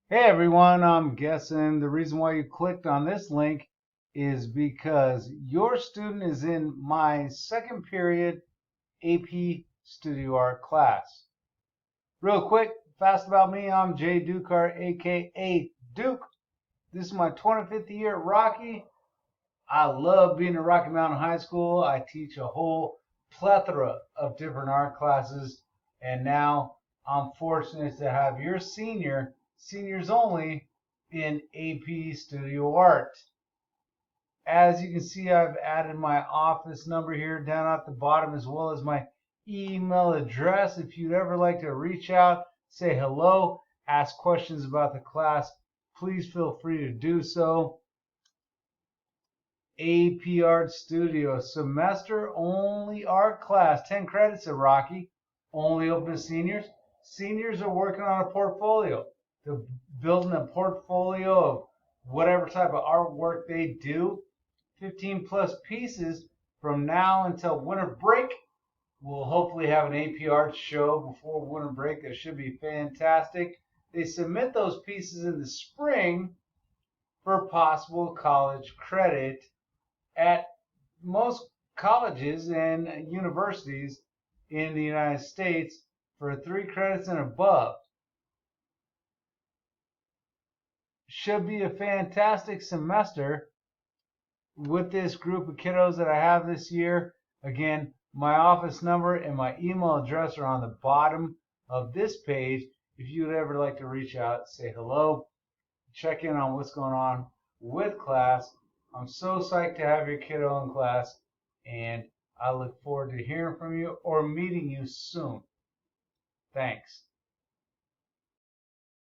Hey everyone, I'm guessing the reason why you clicked on this link is because your student is in my second period AP Studio Art class. Real quick, fast about me, I'm Jay Dukart, aka Duke. This is my 25th year at Rocky. I love being at Rocky Mountain High School. I teach a whole plethora of different art classes, and now I'm fortunate to have your seniors only, in AP Studio Art. As you can see, I've added my office number here down at the bottom, as well as my email address. If you'd ever like to reach out, say hello, ask questions about the class, please feel free to do so. AP Art Studio, semester only art class, 10 credits at Rocky, only open to seniors. Seniors are working on a portfolio. They're building a portfolio of whatever type of artwork they do. 15 plus pieces from now until winter break. We'll hopefully have an AP Art show before winter break. That should be fantastic. They submit those pieces in the spring for possible college credit at most colleges and universities in the United States for 3 credits and above. Should be a fantastic semester with this group of kiddos that I have this year. Again, my office number and my email address are on the bottom of this page. If you would ever like to reach out, say hello, check in on what's going on with class. I'm so psyched to have your kiddo in class, and I look forward to hearing from you or meeting you soon. Thanks.